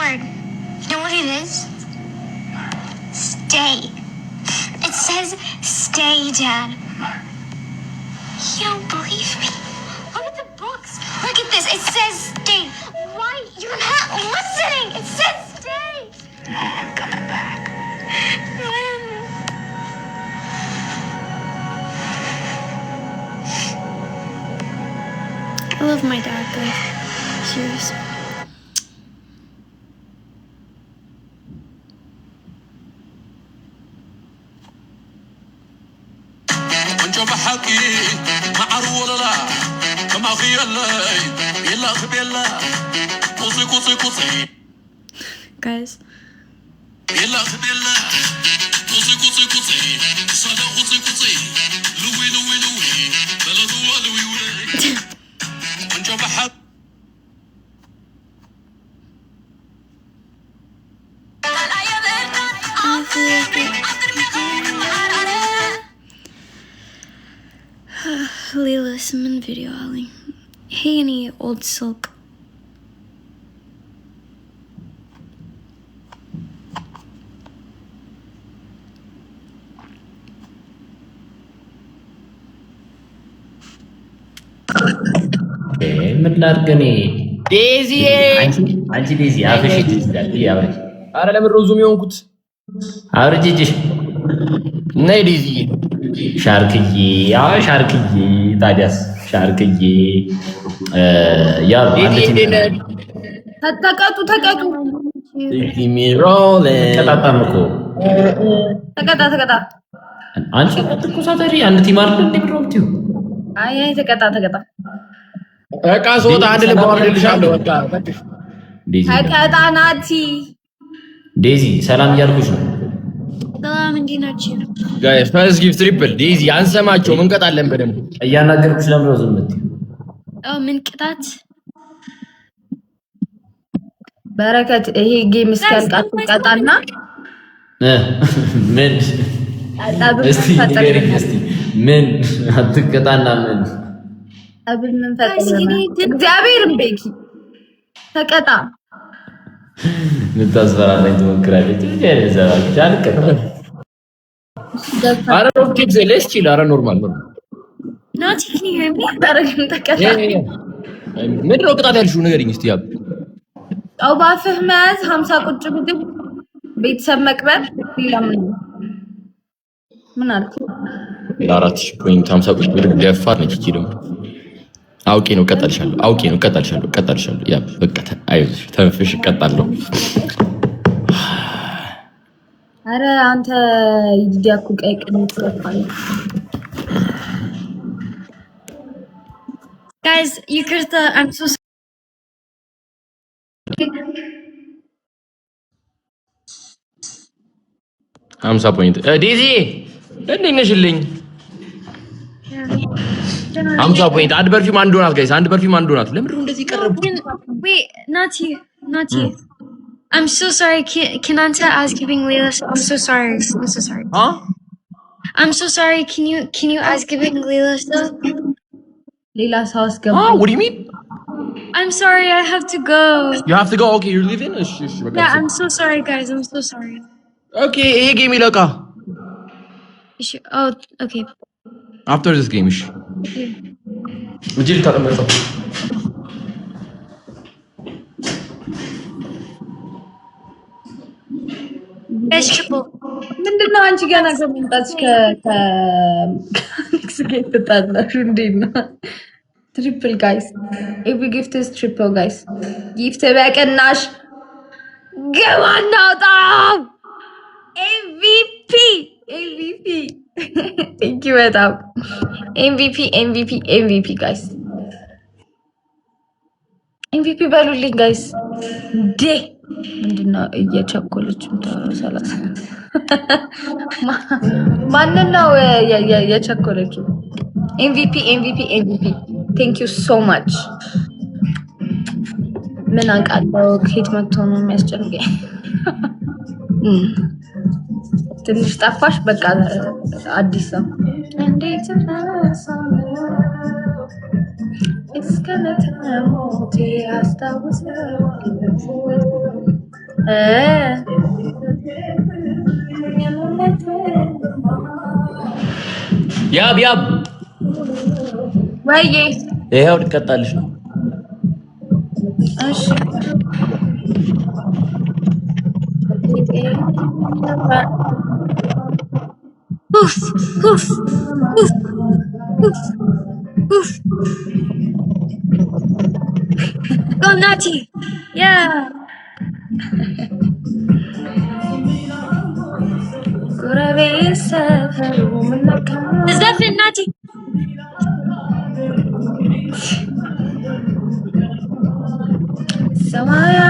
word. You know what it is? Stay. It says stay, Dad. You don't believe me. Look at the books. Look at this. It says stay. Why? You're not listening. It says stay. I'm coming back. I love my dad, guys. Serious. Guys. Leila Simon video Ali. Hey any old silk. ምን ላድርገኔ ዴዚ አንቺ ዴዚ አፍሽ ትችላል ያብሪ አረ ለምን ሮዙም የሆንኩት አውርጂጂ ነይ ዴዚ ሻርክዬ ያ ሻርክዬ ታዲያስ ሻርክዬ ያ ተቀጡ ሚሮል ተቀጣጣምኮ ተቀጣ አንቺ አትኩሳተሪ አንድ ቲም አይደል እንዴ ብሮምቲው አይ ተቀጣ በቃ ሶታ አንድ ልብ አወርድልሻለሁ በቃ ዴዚ ተቀጣ ናቲ ዴዚ ሰላም እያልኩሽ ነው ሰላም እንዴት ናችሁ ጋይስ ፈርስ ጊቭ ትሪፕል ዴዚ አንሰማቸው ምን ቀጣለን በደንብ እያናገርኩሽ ለምን ነው ዝም የምትይው ምን ቅጣት በረከት ይሄ ጌም እስኪያልቃት ቀጣና ምን እስቲ ንገሪኝ እስቲ ምን አትቀጣና ምን አብን ምን ፈጠረ እግዚአብሔርን ቤኪ ተቀጣ ልታስፈራራኝ ትሞክራለች እንዴ ዘራች ጃልቀጣ አረ ኦብጀክት ሌስ ቺል አረ ኖርማል ናቲ can you hear me ታረግም ተቀጣ ምንድን ነው ቅጣት ያልሽው ንገሪኝ እስቲ ያብ አው ባፍህ መያዝ 50 ቁጭ ብድግ ቤተሰብ መቅበር ሌላ ምን አልኩ ለአራት ሺህ ፖይንት 50 ቁጭ ብድግ ደፋር ነች እቺ ደግሞ አውቄ ነው ቀጣልሻለሁ ያ በቃ አይዞሽ ተንፍሽ ቀጣለሁ አረ አንተ ይዲያኩ ቀይቅን ትወፋለ guys ይቅርታ I'm so sorry 50 ፖይንት ዴዚ እንዴት ነሽልኝ 50 ፖይንት አንድ ፐርፊውም አንድ ዶናት ጋይስ አንድ ፐርፊውም አንድ ዶናት ለምን እንደዚህ ቀረቡ wait Nati I'm so sorry can Anta ask giving Leila I'm so sorry huh I'm so sorry can you ask giving Leila still ሌላ ሳውስ ገባ what do you mean I'm sorry I have to go you have to go okay you're leaving yeah I'm so sorry guys I'm so sorry okay ይሄ ጌም ይለቃ oh okay after this game እሺ እጅል ተቀመጠው vegetable ምንድነው አንቺ ገና ከመምጣትሽ ከኔክስ ጌት ተጣላሽ እንዴና ትሪፕል ጋይስ every gift is triple guys gift በቀናሽ ገዋናውጣው MVP thank you በጣም MVP guys MVP በሉልኝ guys ዴ ምንድነው እየቸኮለች ተሰላሳ ማንን ነው የቸኮለችው MVP thank you so much ምን አንቃለው ከየት መጥቶ ነው የሚያስጨንቀኝ ትንሽ ጠፋሽ በቃ አዲስ ነው እንዴት እስከነተሞቴ አስታውሰዋለሁ ያብ ወይዬ ይኸው ልቀጣልሽ ነው። እሺ Oof, oof, oof, oof, oof. Go Nati. Yeah. Zephyr Nati. Samaya